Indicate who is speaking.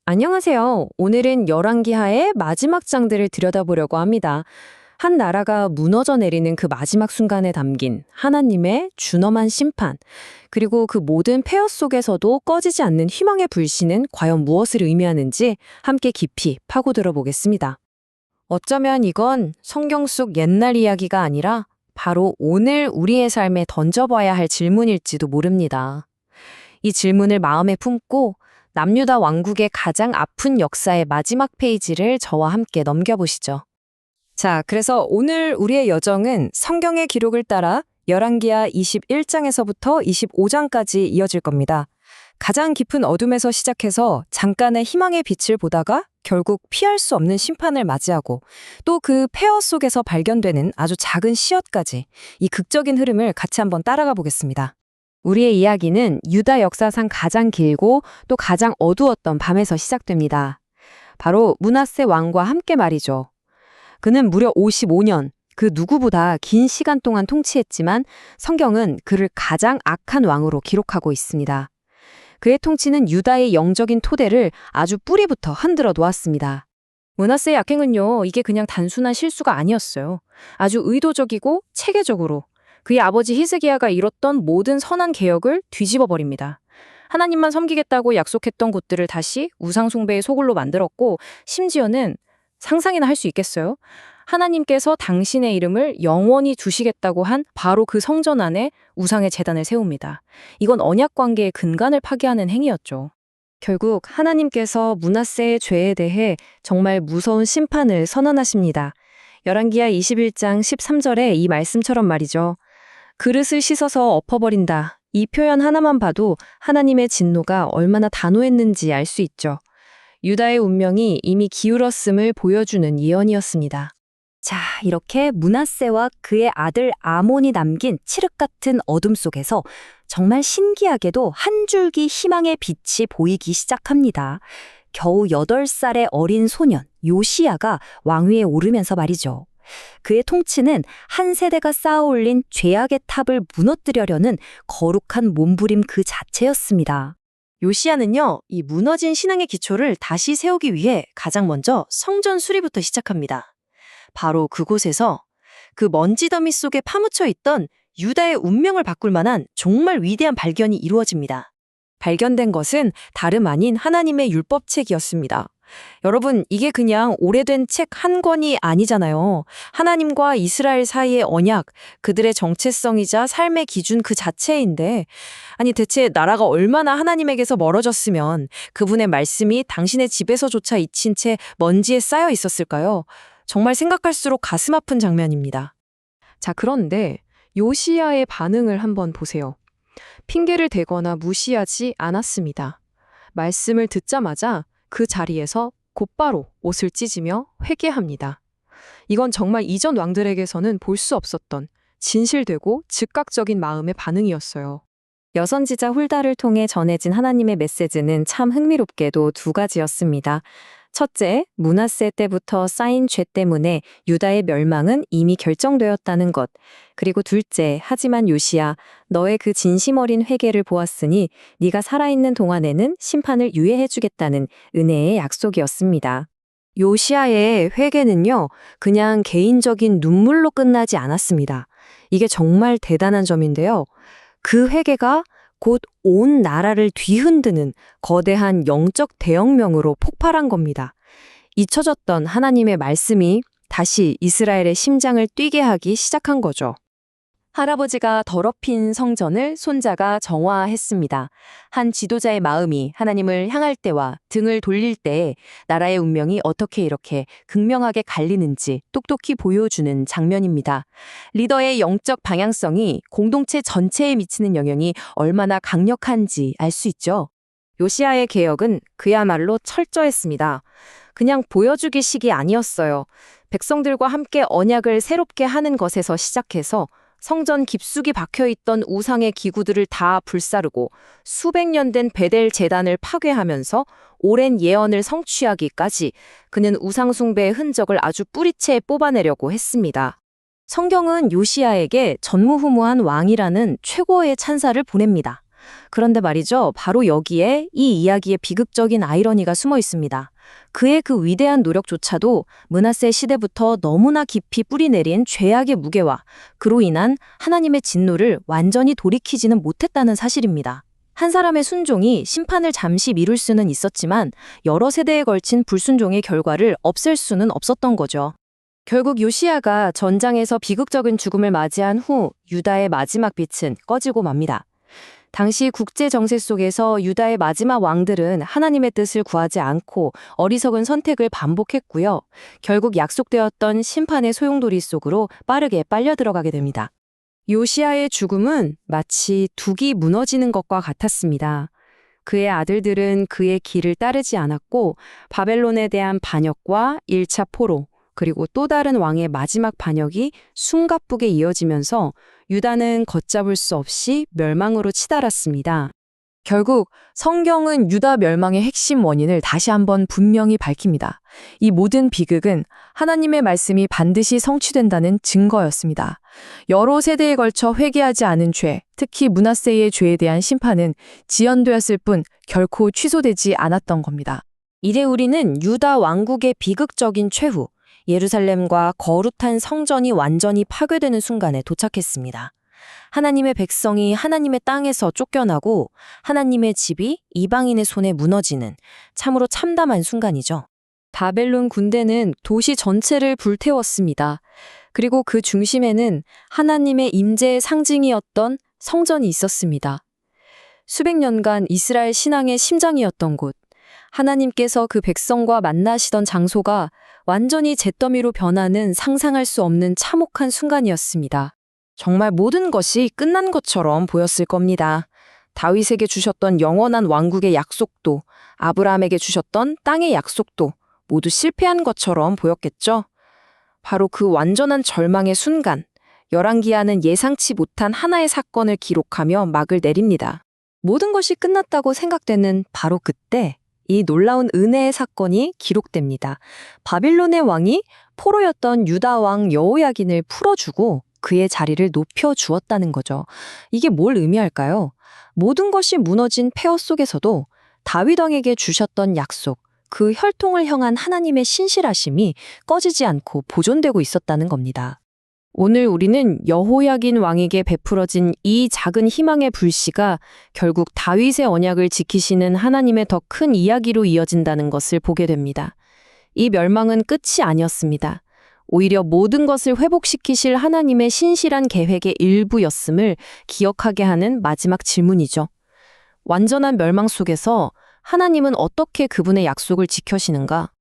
Speaker 1: 안녕하세요. 오늘은 열왕기하의 마지막 장들을 들여다보려고 합니다. 한 나라가 무너져 내리는 그 마지막 순간에 담긴 하나님의 준엄한 심판, 그리고 그 모든 폐허 속에서도 꺼지지 않는 희망의 불씨는 과연 무엇을 의미하는지 함께 깊이 파고들어 보겠습니다. 어쩌면 이건 성경 속 옛날 이야기가 아니라 바로 오늘 우리의 삶에 던져봐야 할 질문일지도 모릅니다. 이 질문을 마음에 품고 남유다 왕국의 가장 아픈 역사의 마지막 페이지를 저와 함께 넘겨보시죠. 자, 그래서 오늘 우리의 여정은 성경의 기록을 따라 열왕기하 21장에서부터 25장까지 이어질 겁니다. 가장 깊은 어둠에서 시작해서 잠깐의 희망의 빛을 보다가 결국 피할 수 없는 심판을 맞이하고 또 그 폐허 속에서 발견되는 아주 작은 시옷까지 이 극적인 흐름을 같이 한번 따라가 보겠습니다. 우리의 이야기는 유다 역사상 가장 길고 또 가장 어두웠던 밤에서 시작됩니다. 바로 므낫세 왕과 함께 말이죠. 그는 무려 55년, 그 누구보다 긴 시간 동안 통치했지만 성경은 그를 가장 악한 왕으로 기록하고 있습니다. 그의 통치는 유다의 영적인 토대를 아주 뿌리부터 흔들어 놓았습니다. 므낫세의 악행은요, 이게 그냥 단순한 실수가 아니었어요. 아주 의도적이고 체계적으로 그의 아버지 히스기야가 이뤘던 모든 선한 개혁을 뒤집어 버립니다. 하나님만 섬기겠다고 약속했던 곳들을 다시 우상 숭배의 소굴로 만들었고, 심지어는 상상이나 할 수 있겠어요? 하나님께서 당신의 이름을 영원히 두시겠다고 한 바로 그 성전 안에 우상의 제단을 세웁니다. 이건 언약 관계의 근간을 파괴하는 행위였죠. 결국 하나님께서 므낫세의 죄에 대해 정말 무서운 심판을 선언하십니다. 열왕기하 21장 13절에 이 말씀처럼 말이죠. 그릇을 씻어서 엎어버린다. 이 표현 하나만 봐도 하나님의 진노가 얼마나 단호했는지 알 수 있죠. 유다의 운명이 이미 기울었음을 보여주는 예언이었습니다. 자, 이렇게 므낫세와 그의 아들 아몬이 남긴 칠흑 같은 어둠 속에서 정말 신기하게도 한 줄기 희망의 빛이 보이기 시작합니다. 겨우 8살의 어린 소년 요시야가 왕위에 오르면서 말이죠. 그의 통치는 한 세대가 쌓아올린 죄악의 탑을 무너뜨리려는 거룩한 몸부림 그 자체였습니다. 요시야는요, 이 무너진 신앙의 기초를 다시 세우기 위해 가장 먼저 성전 수리부터 시작합니다. 바로 그곳에서 그 먼지 더미 속에 파묻혀 있던 유다의 운명을 바꿀 만한 정말 위대한 발견이 이루어집니다. 발견된 것은 다름 아닌 하나님의 율법책이었습니다. 여러분, 이게 그냥 오래된 책 한 권이 아니잖아요. 하나님과 이스라엘 사이의 언약, 그들의 정체성이자 삶의 기준 그 자체인데, 아니 대체 나라가 얼마나 하나님에게서 멀어졌으면 그분의 말씀이 당신의 집에서조차 잊힌 채 먼지에 쌓여 있었을까요? 정말 생각할수록 가슴 아픈 장면입니다. 자, 그런데 요시야의 반응을 한번 보세요. 핑계를 대거나 무시하지 않았습니다. 말씀을 듣자마자 그 자리에서 곧바로 옷을 찢으며 회개합니다. 이건 정말 이전 왕들에게서는 볼 수 없었던 진실되고 즉각적인 마음의 반응이었어요. 여선지자 훌다를 통해 전해진 하나님의 메시지는 참 흥미롭게도 두 가지였습니다. 첫째, 므낫세 때부터 쌓인 죄 때문에 유다의 멸망은 이미 결정되었다는 것. 그리고 둘째, 하지만 요시야, 너의 그 진심 어린 회개를 보았으니 네가 살아있는 동안에는 심판을 유예해주겠다는 은혜의 약속이었습니다. 요시야의 회개는요, 그냥 개인적인 눈물로 끝나지 않았습니다. 이게 정말 대단한 점인데요. 그 회개가 곧 온 나라를 뒤흔드는 거대한 영적 대혁명으로 폭발한 겁니다. 잊혀졌던 하나님의 말씀이 다시 이스라엘의 심장을 뛰게 하기 시작한 거죠. 할아버지가 더럽힌 성전을 손자가 정화했습니다. 한 지도자의 마음이 하나님을 향할 때와 등을 돌릴 때에 나라의 운명이 어떻게 이렇게 극명하게 갈리는지 똑똑히 보여주는 장면입니다. 리더의 영적 방향성이 공동체 전체에 미치는 영향이 얼마나 강력한지 알 수 있죠. 요시야의 개혁은 그야말로 철저했습니다. 그냥 보여주기식이 아니었어요. 백성들과 함께 언약을 새롭게 하는 것에서 시작해서 성전 깊숙이 박혀있던 우상의 기구들을 다 불사르고 수백 년 된 베델 제단을 파괴하면서 오랜 예언을 성취하기까지 그는 우상 숭배의 흔적을 아주 뿌리채 뽑아내려고 했습니다. 성경은 요시야에게 전무후무한 왕이라는 최고의 찬사를 보냅니다. 그런데 말이죠. 바로 여기에 이 이야기의 비극적인 아이러니가 숨어 있습니다. 그의 그 위대한 노력조차도 므낫세 시대부터 너무나 깊이 뿌리내린 죄악의 무게와 그로 인한 하나님의 진노를 완전히 돌이키지는 못했다는 사실입니다. 한 사람의 순종이 심판을 잠시 미룰 수는 있었지만 여러 세대에 걸친 불순종의 결과를 없앨 수는 없었던 거죠. 결국 요시야가 전장에서 비극적인 죽음을 맞이한 후 유다의 마지막 빛은 꺼지고 맙니다. 당시 국제 정세 속에서 유다의 마지막 왕들은 하나님의 뜻을 구하지 않고 어리석은 선택을 반복했고요. 결국 약속되었던 심판의 소용돌이 속으로 빠르게 빨려 들어가게 됩니다. 요시야의 죽음은 마치 둑이 무너지는 것과 같았습니다. 그의 아들들은 그의 길을 따르지 않았고 바벨론에 대한 반역과 1차 포로, 그리고 또 다른 왕의 마지막 반역이 숨가쁘게 이어지면서 유다는 걷잡을 수 없이 멸망으로 치달았습니다. 결국 성경은 유다 멸망의 핵심 원인을 다시 한번 분명히 밝힙니다. 이 모든 비극은 하나님의 말씀이 반드시 성취된다는 증거였습니다. 여러 세대에 걸쳐 회개하지 않은 죄, 특히 므낫세의 죄에 대한 심판은 지연되었을 뿐 결코 취소되지 않았던 겁니다. 이제 우리는 유다 왕국의 비극적인 최후, 예루살렘과 거룩한 성전이 완전히 파괴되는 순간에 도착했습니다. 하나님의 백성이 하나님의 땅에서 쫓겨나고 하나님의 집이 이방인의 손에 무너지는 참으로 참담한 순간이죠. 바벨론 군대는 도시 전체를 불태웠습니다. 그리고 그 중심에는 하나님의 임재의 상징이었던 성전이 있었습니다. 수백 년간 이스라엘 신앙의 심장이었던 곳, 하나님께서 그 백성과 만나시던 장소가 완전히 잿더미로 변하는 상상할 수 없는 참혹한 순간이었습니다. 정말 모든 것이 끝난 것처럼 보였을 겁니다. 다윗에게 주셨던 영원한 왕국의 약속도, 아브라함에게 주셨던 땅의 약속도 모두 실패한 것처럼 보였겠죠? 바로 그 완전한 절망의 순간, 열왕기하는 예상치 못한 하나의 사건을 기록하며 막을 내립니다. 모든 것이 끝났다고 생각되는 바로 그때, 이 놀라운 은혜의 사건이 기록됩니다. 바빌론의 왕이 포로였던 유다 왕 여호야긴을 풀어주고 그의 자리를 높여주었다는 거죠. 이게 뭘 의미할까요? 모든 것이 무너진 폐허 속에서도 다윗 왕에게 주셨던 약속, 그 혈통을 향한 하나님의 신실하심이 꺼지지 않고 보존되고 있었다는 겁니다. 오늘 우리는 여호야긴 왕에게 베풀어진 이 작은 희망의 불씨가 결국 다윗의 언약을 지키시는 하나님의 더 큰 이야기로 이어진다는 것을 보게 됩니다. 이 멸망은 끝이 아니었습니다. 오히려 모든 것을 회복시키실 하나님의 신실한 계획의 일부였음을 기억하게 하는 마지막 질문이죠. 완전한 멸망 속에서 하나님은 어떻게 그분의 약속을 지켜시는가?